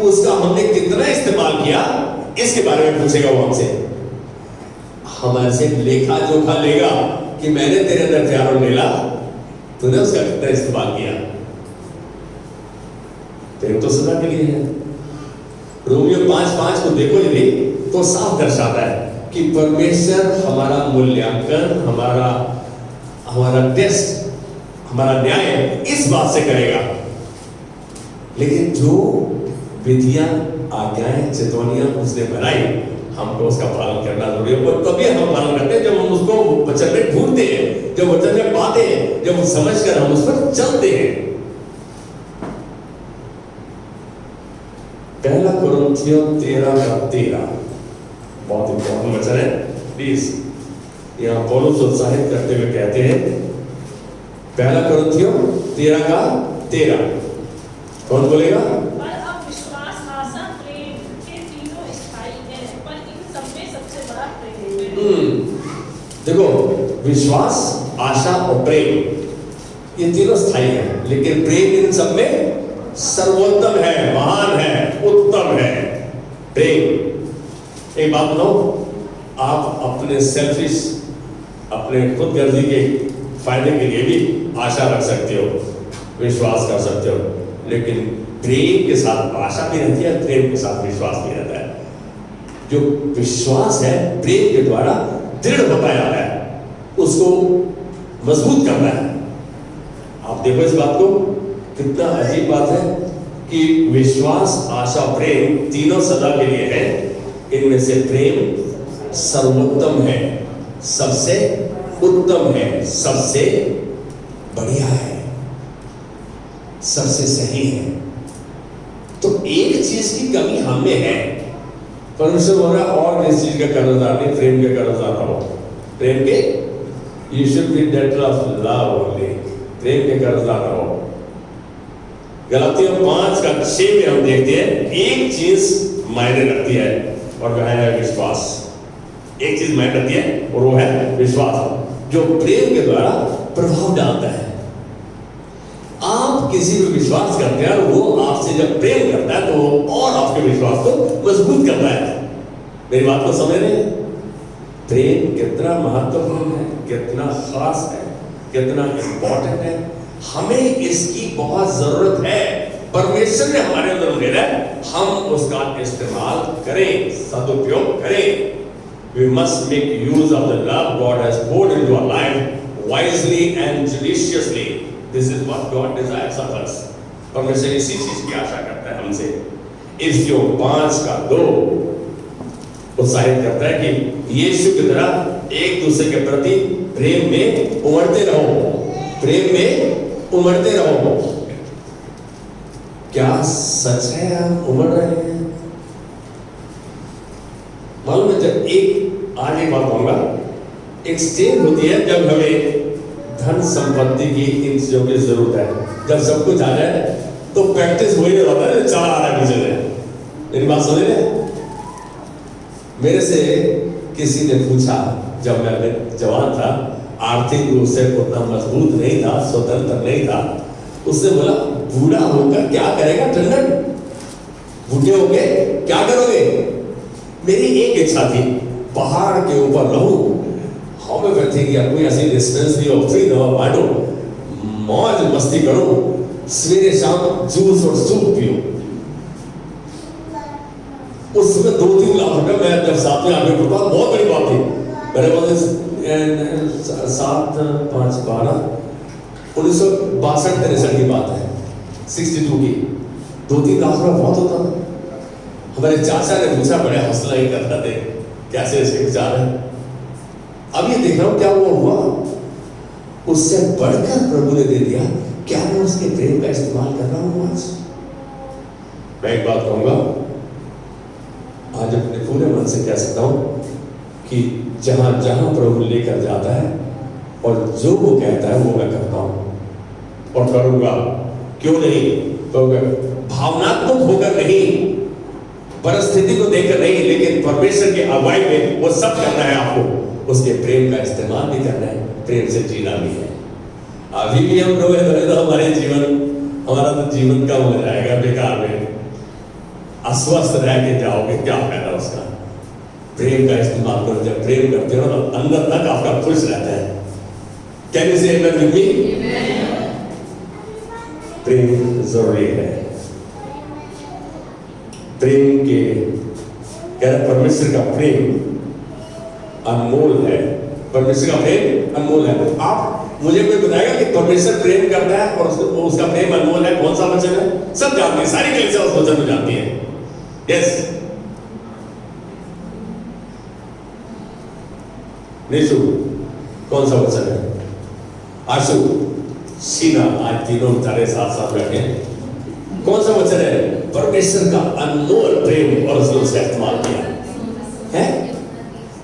उसका हमने कितना इस्तेमाल किया, इसके बारे में पूछेगा वो हमसे। हमारे से लेखा जोखा लेगा कि मैंने तेरे अंदर प्यार उड़ेला, तूने उसका कितना इस्तेमाल किया। प्रेम तो सदा के लिए है। रोमियो 5:5 को देखो यदि तो साफ दर्शाता है कि परमेश्वर हमारा मूल्यांकन, हमारा टेस्ट, हमारा न्याय इस बात से करेगा। लेकिन जो विधियां, आज्ञाएं, चेतावनियां उसने बनाई, हमको उसका पालन करना जरूरी है। और तभी हम पालन करते हैं जब हम उसको वचन में ढूंढते हैं, जब वचन में पाते हैं, जब समझकर हम उस पर चलते हैं। पहला कुरिन्थियों 13:13 बहुत इंपॉर्टेंट वचन है। प्लीज यहाँ पौलुस उत्साहित करते हुए कहते हैं, पहला कुरिन्थियों 13:13 कौन बोलेगा? पर अब विश्वास, आशा, प्रेम के तीनों स्थायी हैं, पर इन सब में सबसे बड़ा प्रेम है। देखो, विश्वास, आशा और प्रेम ये तीनों स्थायी हैं, लेकिन प्रेम इन सब में सर्वोत्तम है, महान है, उत्तम है। प्रेम। एक बात बताओ, आप अपने सेल्फिश, अपने खुदगर्जी के फायदे के लिए भी आशा रख सकते हो, विश्वास कर सकते हो, लेकिन प्रेम के साथ आशा भी रहती है, प्रेम के साथ विश्वास भी रहता है। जो विश्वास है प्रेम के द्वारा दृढ़ होता जाता है, उसको मजबूत करना है। आप देखो इस बात को, कितना अजीब बात है कि विश्वास, आशा, प्रेम तीनों सदा के लिए है। इनमें से प्रेम सर्वोत्तम है, सबसे उत्तम है, सबसे बढ़िया है, सबसे सही है। तो एक चीज की कमी हमें है। परमेश्वर बोल रहा है और इस चीज का कर्जदार नहीं, प्रेम के कर्जदार रहो। प्रेम के you should be debtor of love only, प्रेम के कर्जदार रहो। गलातियों 5:6 में हम देखते हैं एक चीज मायने रखती है और वह है विश्वास। एक चीज मायने रखती है और वो है विश्वास, जो प्रेम के द्वारा प्रभाव डालता है। आप किसी पे विश्वास करते हैं, वो आपसे जब प्रेम करता है तो वो और आपके विश्वास को मजबूत करता है। मेरी बात को समझ रहे हैं? प्रेम कितना महत्वपूर्ण है, कितना खास है, कितना इंपॉर्टेंट है। हमें इसकी बहुत जरूरत है। परमेश्वर ने हमारे अंदर उड़ेला है, हम उसका इस्तेमाल करें, सदुपयोग करें। We must make use of the love God has poured into our life wisely and judiciously. This is what God desires of us. परमेश्वर इसी चीज की आशा करता है हमसे। इसलिए 5:2 उत्साहित करता है कि यीशु की तरह एक दूसरे के प्रति प्रेम में उमड़ते रहो, प्रेम में उमड़ते रहो। क्या सच है हम उमड़ रहे हैं? मालूम है, जब आज एक बात कहूंगा, एक स्टेज होती है जब हमें धन संपत्ति की इन चीजों की जरूरत है। जब सब कुछ आ जाए तो प्रैक्टिस वही होता है, चार आ रहा पीछे से। मेरी बात समझ रहे? मेरे से किसी ने पूछा, जब मैं जवान था, आर्थिक रूप से उतना मजबूत नहीं था, स्वतंत्र नहीं था, उसने बोला बूढ़ा होकर क्या करेगा टंडन, बूढ़े होके क्या करोगे? मेरी एक इच्छा थी, पहाड़ के ऊपर रहूं, होम्योपैथिक या कोई ऐसी डिस्पेंसरी और फ्री दवा बांटो, मौज मस्ती करो, सवेरे शाम जूस और सूप पियो। उस समय 2-3 लाख रुपए मैं जब साथ में आगे पढ़ता, बहुत बड़ी बात थी। मेरे पास 7-5-12 1962-63 की बात है, 62 की। 2-3 लाख रुपए बहुत होता था। हमारे चाचा ने पूछा, बड़े हौसला ही करता थे, कैसे ऐसे विचार है। अब ये देख रहा हूं क्या हुआ, उससे बढ़कर प्रभु ने दे दिया। क्या मैं उसके प्रेम का इस्तेमाल कर रहा हूं आज? मैं एक बात कहूंगा, आज अपने पूरे मन से कह सकता हूं कि जहां जहां प्रभु लेकर जाता है और जो वो कहता है वो मैं करता हूं और करूंगा। क्यों नहीं? तो भावनात्मक होकर नहीं, परिस्थिति को देखकर नहीं, लेकिन परमेश्वर की अगुवाई में वो सब करना है। आपको उसके प्रेम का इस्तेमाल भी करना है, प्रेम से जीना भी है। अभी भी हम लोग तो हमारे जीवन, हमारा तो जीवन कम हो जाएगा बेकार में, अस्वस्थ रह के जाओगे, क्या फायदा उसका? प्रेम का इस्तेमाल करो। जब प्रेम करते हो तो अंदर तक आपका खुश रहता है। कैन यू से आमेन विद मी? प्रेम जरूरी है। प्रेम के परमेश्वर का प्रेम अनमोल है। परमेश्वर का प्रेम अनमोल है। आप मुझे कोई बताएगा कि परमेश्वर प्रेम करता है और उसका प्रेम अनमोल है? कौन सा वचन है? सब जानते हैं, सारी कलीसिया उस वचन को जानती है। यस, निशु कौन सा वचन है? आशु, सीना, आज तीनों तारे साथ साथ बैठे हैं। कौन सा वचन है? परमेश्वर का अनमोल प्रेम और उसने उसका इस्तेमाल किया है।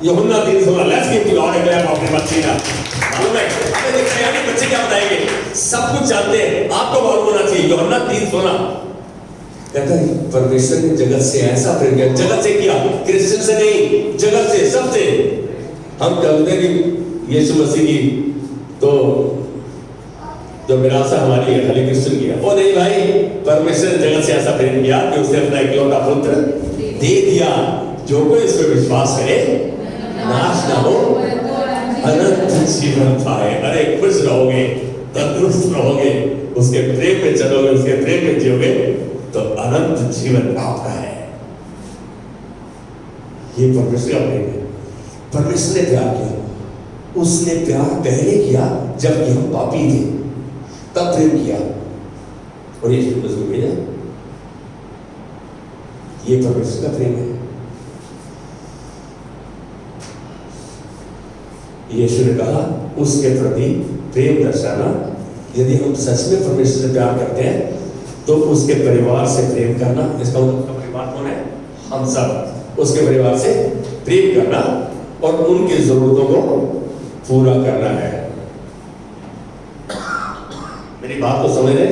यूहन्ना 3:16। Let's give God a clap of मसीना। मालूम है हमें देखते हैं बच्चे क्या बताएंगे, सब कुछ जानते हैं, आपको मालूम होना चाहिए। यूहन्ना 3:16 कहता है परमेश्वर ने जगत से ऐसा प्रेम किया। जगत से किया, क्रिश्चियन से नहीं, जगत से, सबसे। हम कहते हैं कि यीशु मसीह की तो जो विरासत हमारी है खाली क्रिश्चियन किया। ओ नहीं भाई, परमेश्वर ने जगत से ऐसा प्रेम किया कि उसने अपना इकलौता पुत्र दे दिया, जो कोई इस पर विश्वास करे नाश ना हो, अनंत जीवन पाए। अरे खुश रहोगे, तंदुरुस्त रहोगे, उसके प्रेम में चलोगे, उसके प्रेम में जियोगे तो अनंत जीवन आपका है। ये परमेश्वर का प्रेम है। परमेश्वर ने प्यार किया, उसने प्यार पहले किया जबकि हम पापी थे, तब प्रेम किया और ये मसीह भेजा। ये परमेश्वर का प्रेम है। यीशु ने कहा उसके प्रति प्रेम दर्शाना। यदि हम सच में परमेश्वर से प्यार करते हैं तो उसके परिवार से प्रेम करना। इसका मतलब परिवार कौन है? हम सब। उसके परिवार से प्रेम करना और उनकी जरूरतों को पूरा करना है। मेरी बात को समझ रहे?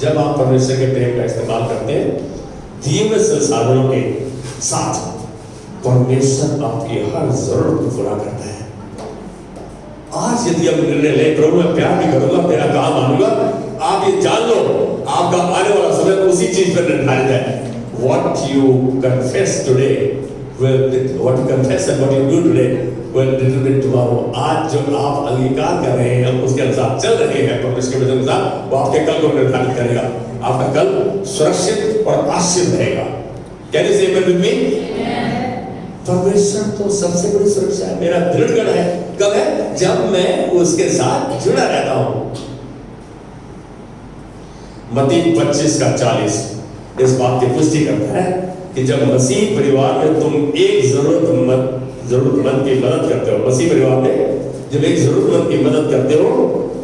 जब आप परमेश्वर के प्रेम का इस्तेमाल करते हैं, धीमे संसाधनों के साथ परमेश्वर आपकी हर जरूरत को पूरा करता है। आज यदि हम निर्णय ले, प्रभु मैं प्यार भी करूंगा, तेरा काम मानूंगा, आप ये जान लो आपका आने वाला समय उसी चीज पर निर्धारित है। What you confess today will, what you confess and what you do today will determine tomorrow। आज जो आप अंगीकार कर रहे हैं, उसके अनुसार चल रहे हैं, परमेश्वर के वचन के अनुसार, वो आपके कल को निर्धारित करेगा। आपका कल सुरक्षित और आश्रित रहेगा। Can you say amen with me? परमेश्वर तो सबसे बड़ी सुरक्षा है, मेरा दृढ़ गढ़ है। कब है? जब मैं उसके साथ जुड़ा रहता हूं। मत्ती 25:40 इस बात की पुष्टि करता है कि जब मसीह परिवार में तुम एक जरूरतमंद की मदद करते हो, मसीह परिवार में जब एक जरूरतमंद की मदद करते हो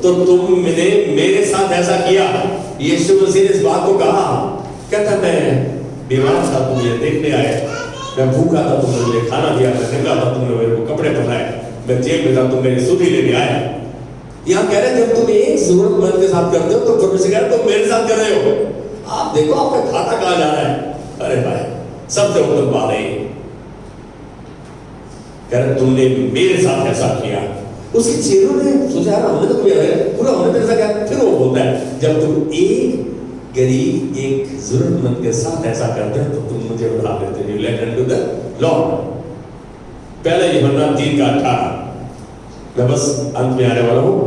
तो तुमने मेरे साथ ऐसा किया। यीशु मसीह ने इस बात को कहा, कहता मैं बीमार था, तुम मुझे देखने आए, मैं भूखा था, तुमने मुझे खाना दिया, मैं नंगा था, तुमने मेरे को कपड़े पहनाए, मैं जेल में था, तुम मेरी सुधि लेने आए। यहाँ कह रहे जब तुम एक जरूरतमंद के साथ करते हो तो परमेश्वर कह रहे तुम मेरे साथ कर रहे हो। आप देखो आपका खाता कहाँ जा रहा है। अरे भाई सबसे उत्तम बात है, कह रहे तुमने मेरे साथ ऐसा किया। उसके चेहरों ने सोचा हमने तो पूरा हमने ऐसा किया। फिर वो बोलता है जब तुम एक गरीब, एक जरूरतमंद के साथ ऐसा करते हो तो तुम मुझे उठा लेते हो। Let unto the Lord. पहले यूहन्ना 3:18। मैं बस अंत में आने वाला हूं।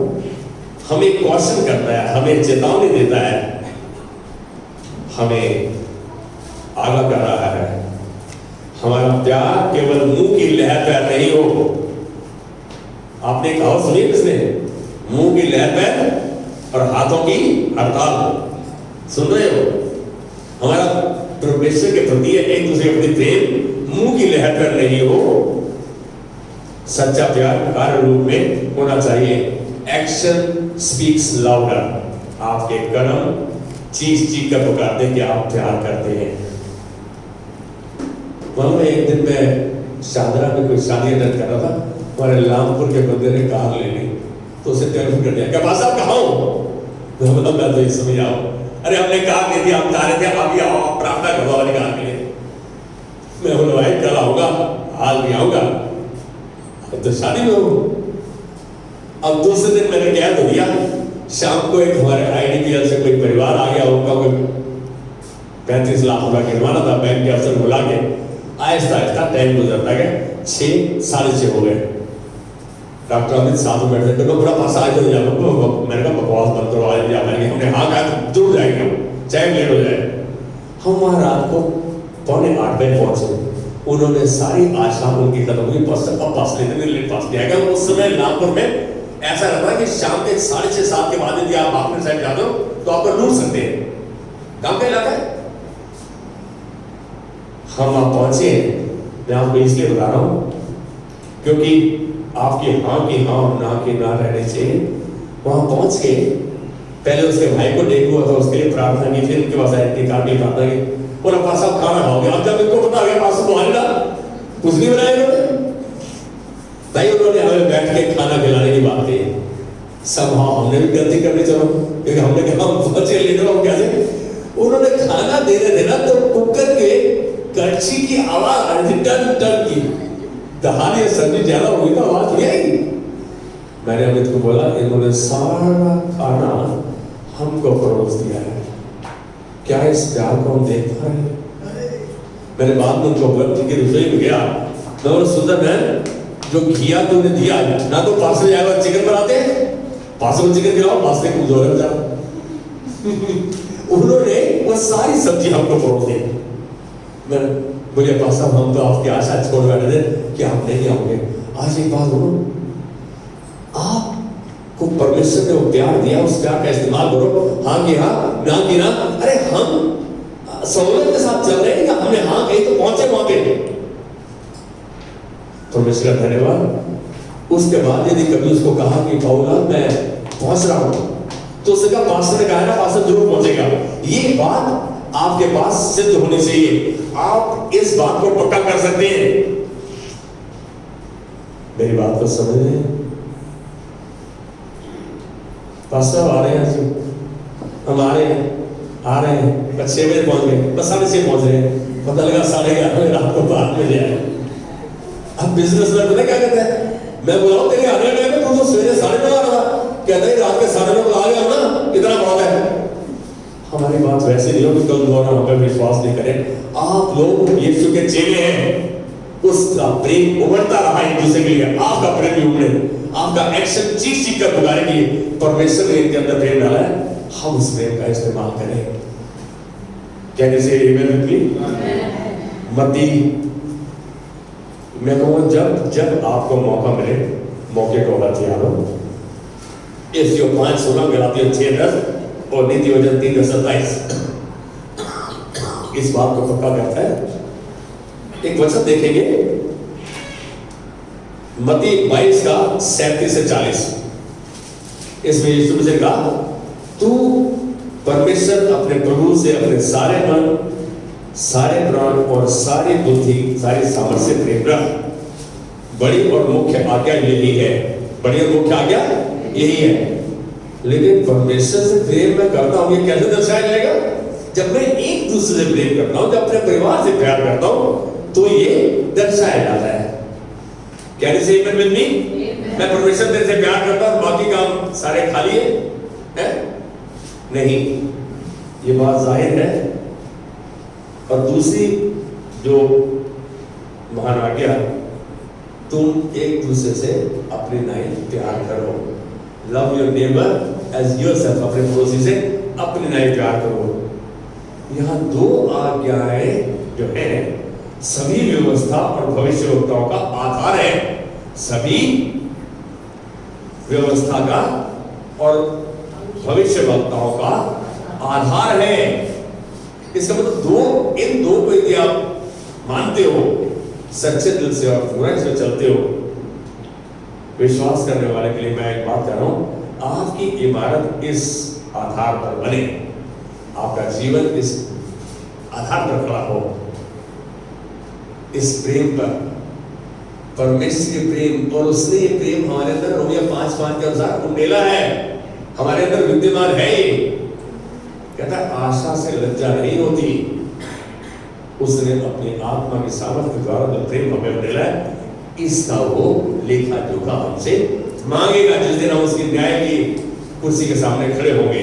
हमें क्वेश्चन करता है, हमें चेतावनी देता है, हमें आगाह कर रहा है। हमारा प्यार केवल मुंह की लहर पर नहीं हो। आपने कहा सुनिए किसने, मुंह की लहर पर और हाथों की हड़ताल। सुन रहे हो? हमारा परमेश्वर के प्रति एक दूसरे के प्रति प्रेम मुंह की लहर पर नहीं हो, सच्चा प्यार कार्य रूप में होना चाहिए। Action speaks louder. आपके कदम चीख चीख कर पुकारते हैं कि आप प्यार करते हैं। वहां एक दिन मैं शादरा में कोई शादी अटेंड कर रहा था, हमारे लामपुर के बंदे ने कार ले ली, तो उसे टेलीफोन कर दिया, क्या बात साहब कहाँ हो? मैं तो इस समय आओ। अरे हमने कार ली थी, आप जा रहे थे, अभी आओ, आप प्रार्थना करो वाली कार के लिए। मैं बोला भाई कल आऊंगा, आज भी आऊंगा, तो शादी में हो। अब दूसरे दिन मैंने क्या तो दिया, शाम को एक हमारे आईडीपीएल से कोई परिवार आ गया, उनका कोई 35 लाख रुपया गिरवाना था, बैंक के अफसर बुला के आहिस्ता आहिस्ता टाइम गुजरता गया, 6 साढ़े 6 हो गए। डॉक्टर अमित साथ में बैठे थे, बड़ा पास आ जाओ, मैंने कहा बकवास बंद करो, आज भी आएंगे। हमने हाँ कहा तो जरूर जाएंगे, चाहे लेट हो जाए। हम वहाँ रात को 7:45 बजे पहुंचे। उन्होंने सारी आशा उनकी खत्म हुई, पास लेट पास दिया गया। उस समय नागपुर में ऐसा रहता है कि शाम के 6:30 7 के बाद यदि आप अपने साइड जाते हो तो आप लूट सकते हैं। गांव का इलाका है। हम वहां पहुंचे, मैं आपको इसलिए बता रहा हूं क्योंकि आपकी हाँ की हाँ और ना की ना रहने चाहिए। वहां पहुंच के पहले उसके भाई को डेंगू हुआ था, उसके लिए प्रार्थना की, फिर उनके पास आए कार्ड की प्रार्थना की, और अब साहब खाना खाओगे। अब जब इनको पता गया पास को आएगा, कुछ नहीं बनाया इन्होंने भाई। उन्होंने हमें बैठ के खाना खिलाने की बात की। सब हाँ हमने भी गलती करनी चलो, क्योंकि हमने कहा हम बच्चे लीडर हम कैसे। उन्होंने खाना दे रहे थे ना, तो कुकर के कड़छी की आवाज आ रही थी, टन टन की। दहाड़ी सब्जी ज्यादा हुई तो आवाज नहीं आई। मैंने अमित को बोला, इन्होंने सारा खाना हमको परोस दिया है, क्या इस प्यार को हम देख पा रहे हैं? मैंने बाद में उनको बोला, उनकी रसोई में गया, मैं बोला सुंदर बहन जो घिया तुमने दिया ना, तो पास में जाएगा चिकन बनाते हैं, पास में चिकन खिलाओ, पास में कमजोर हो जाओ। उन्होंने वो सारी सब्जी हमको परोस दी। मैं बोले पास साहब हम तो आपकी आशा छोड़ बैठे थे कि आप नहीं आओगे। आज एक बात बोलो, आपको परमेश्वर ने वो प्यार दिया, उस प्यार का इस्तेमाल करो। हाँ की हाँ, ना की ना। अरे हम सहूलियत के साथ चल रहे हैं या हमने हाँ कही तो पहुंचे वहां पे। परमेश्वर का धन्यवाद। उसके बाद यदि कभी उसको कहा कि पाउला मैं पहुंच रहा हूं, तो उसने कहा पास्टर ने कहा ना, पास्टर जरूर पहुंचेगा। ये बात आपके पास सिद्ध होनी चाहिए, आप इस बात को पक्का कर सकते हैं। मेरी बात को समझ रहे हैं? पास्टर आ रहे हैं, हम आ रहे हैं, बस 6 बजे पहुंच गए, बस 6:30 पहुंच रहे हैं, पता लगा 11:30 रात को बाद में जाए। अब बिजनेस में पता क्या कहता है, मैं बोला तेरे आने टाइम में तू तो सवेरे 9:30 आ रहा था, कहता है रात के 9:30 आ गया ना, इतना बहुत है। हमारी बात वैसे नहीं हो कि कल दोबारा हम पे विश्वास नहीं करें। आप लोग यीशु के चेले हैं, उसका प्रेम उमड़ता रहा एक दूसरे के लिए, आपका प्रेम भी उमड़े, आपका एक्शन चीख चीख कर पुकारे कि परमेश्वर ने इनके अंदर प्रेम डाला है, हम उस प्रेम का इस्तेमाल करें। कहने से मत्ती, मैं कहूँगा जब आपको मौका मिले, मौके को बतिया लो। इसलिए 5:16 गलातियों 6:10 और नीति वचन 3:27 इस बात को पक्का करता है। एक वचन देखेंगे मत्ती 22 का 37 से 40। इसमें यीशु ने कहा, तू परमेश्वर अपने प्रभु से अपने सारे मन, सारे प्राण और सारी बुद्धि, सारी सामर्थ्य से प्रेम रख। बड़ी और मुख्य आज्ञा यही है, बड़ी और मुख्य आज्ञा यही है। लेकिन परमेश्वर से प्रेम मैं करता हूं, ये कैसे दर्शाया जाएगा? जब मैं एक दूसरे से प्रेम करता हूं, जब अपने परिवार से प्यार करता हूं, तो ये दर्शाया जाता है। क्या से मैं परमेश्वर से प्यार करता हूं, बाकी काम सारे खाली है? नहीं, ये बात जाहिर है। और दूसरी जो महान आज्ञा, तुम एक दूसरे से अपने नाई प्यार करो। Love your neighbour as yourself, अपने पड़ोसी से अपने नए प्यार करो। यहाँ दो आज्ञाएं जो है सभी व्यवस्था और भविष्यवक्ताओं का आधार है, सभी व्यवस्था का और भविष्यवक्ताओं का आधार है। इसका मतलब इन दो को यदि आप मानते हो सच्चे दिल से और पूरा इसमें चलते हो, विश्वास करने वाले के लिए मैं एक बात कह रहा हूं, आपकी इमारत इस आधार पर बने, आपका जीवन इस आधार पर खड़ा हो, इस प्रेम पर, परमेश्वर के प्रेम। और उसने ये प्रेम हमारे अंदर रोमियो 5:5 के अनुसार उंडेला है, हमारे अंदर विद्यमान है। ये कहता है आशा से लज्जा नहीं होती, उसने अपनी आत्मा की सामर्थ्य द्वारा जो प्रेम हमें उंडेला है, इसका वो लेखा जोखा हमसे मांगेगा जिस दिन हम उसकी न्याय की कुर्सी के सामने खड़े होंगे।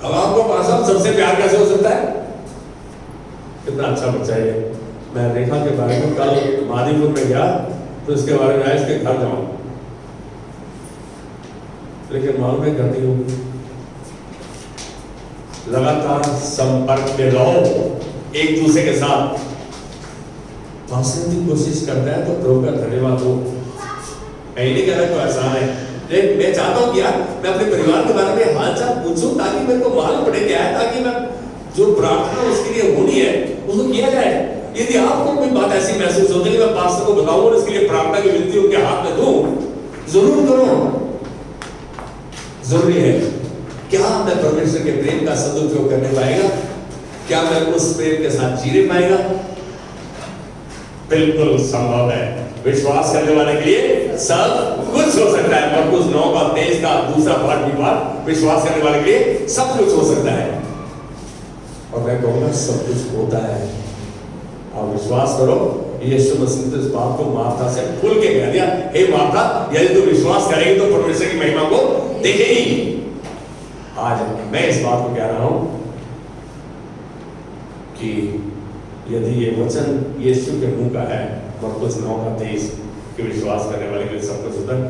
अब आपको पास सबसे प्यार कैसे हो सकता है? कितना अच्छा बच्चा है। मैं रेखा के बारे में कल मादीपुर में गया तो इसके बारे में इसके घर जाऊं, लेकिन मालूम है करती हूँ लगातार संपर्क में रहो एक दूसरे के साथ, की कोशिश करता है तो प्रभु का धन्यवाद हो। मैं नहीं कह रहा कोई आसान है, लेकिन मैं चाहता हूँ कि यार मैं अपने परिवार के बारे में हालचाल पूछूं ताकि मेरे को मालूम पड़े क्या है, ताकि मैं जो प्रार्थना उसके लिए होनी है उसको किया जाए। यदि आपको कोई बात ऐसी महसूस होती है कि मैं पास्टर को बताऊं और इसके लिए प्रार्थना की विनती उनके हाथ में दूं, जरूर करो। जरूरी है। क्या मैं परमेश्वर के प्रेम का सदुपयोग करने पाएगा? क्या मैं उस प्रेम के साथ जीने पाएगा? बिल्कुल संभव है। विश्वास करने वाले के लिए सब कुछ हो सकता है। मरकुस 9:23 का दूसरा पाठ की बात, विश्वास करने वाले के लिए सब कुछ हो सकता है। और मैं कहूंगा सब कुछ होता है। आप विश्वास करो। यीशु मसीह ने इस बात को मार्था से खुल के कह दिया, हे मार्था, यदि तू विश्वास करेगी तो परमेश्वर की महिमा को देखेगी। आज मैं इस बात को कह रहा हूं कि यदि ये वचन यीशु के मुंह का है, मरकुस 9:23 कि विश्वास करने वाले के लिए सब कुछ होता है,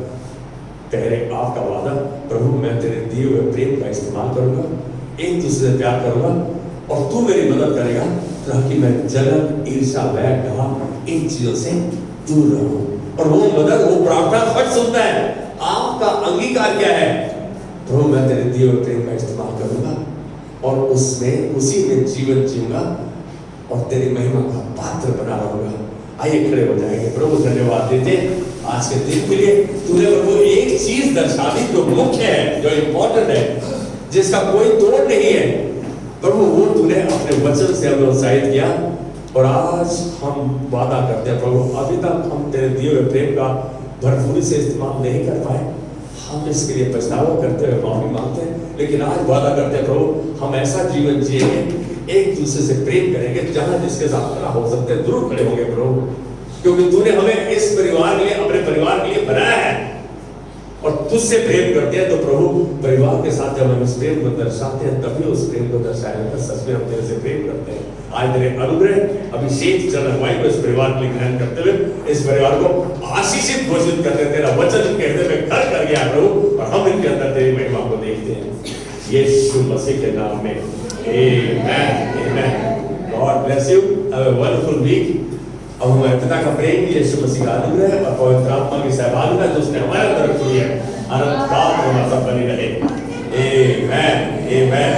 तेरे आपका वादा, प्रभु मैं तेरे दिए हुए प्रेम का इस्तेमाल करूंगा, एक दूसरे से प्यार करूंगा और तू मेरी मदद करेगा ताकि मैं जलन, ईर्ष्या, वैर, इन चीजों से दूर रहूं। और वो मदद, वो प्रार्थना फट सुनता है। आपका अंगीकार क्या है? प्रभु मैं तेरे दिए हुए प्रेम का इस्तेमाल करूंगा और उसमें उसी में जीवन जीऊंगा और तेरी महिमा का पात्र बना रहूंगा। आइए खड़े हो जाएंगे। प्रभु धन्यवाद देते आज के दिन के लिए। तूने प्रभु एक चीज दर्शा दी जो मुख्य है, जो इम्पोर्टेंट है, जिसका कोई तोड़ नहीं है। प्रभु वो तूने अपने वचन से हमें उत्साहित किया और आज हम वादा करते हैं प्रभु, अभी तक हम तेरे दिए हुए प्रेम का भरपूरी से इस्तेमाल नहीं कर पाए, हम इसके लिए पछतावा करते हुए माफी मांगते हैं। लेकिन आज वादा करते हैं प्रभु, हम ऐसा जीवन जिएंगे, एक दूसरे से प्रेम करेंगे, जहां जिसके साथ खड़ा हो सकते हैं जरूर खड़े होंगे प्रभु, क्योंकि तूने हमें इस परिवार के लिए, अपने परिवार के लिए बनाया है और तुझसे प्रेम करते हैं। तो प्रभु परिवार के साथ जब हम इस प्रेम को दर्शाते हैं, तभी उस प्रेम को दर्शाएंगे सच में हम तेरे से प्रेम करते हैं। आज तेरे अनुग्रह अभिषेक चल रहा है, इस परिवार के लिए ग्रहण करते हुए इस परिवार को आशीषित घोषित करते, तेरा वचन कहते हुए घर कर गया प्रभु, और हम इनके अंदर तेरी महिमा को देखते हैं यीशु मसीह के नाम में। Amen, amen. God bless you, have a wonderful week. अब हमारे पिता का प्रेम, यीशु मसीह का अनुग्रह और पवित्र आत्मा की सहभागिता जो उसने हमारे अंदर रखी है, अनंत काल हमारे साथ बनी रहे। आमेन, आमेन।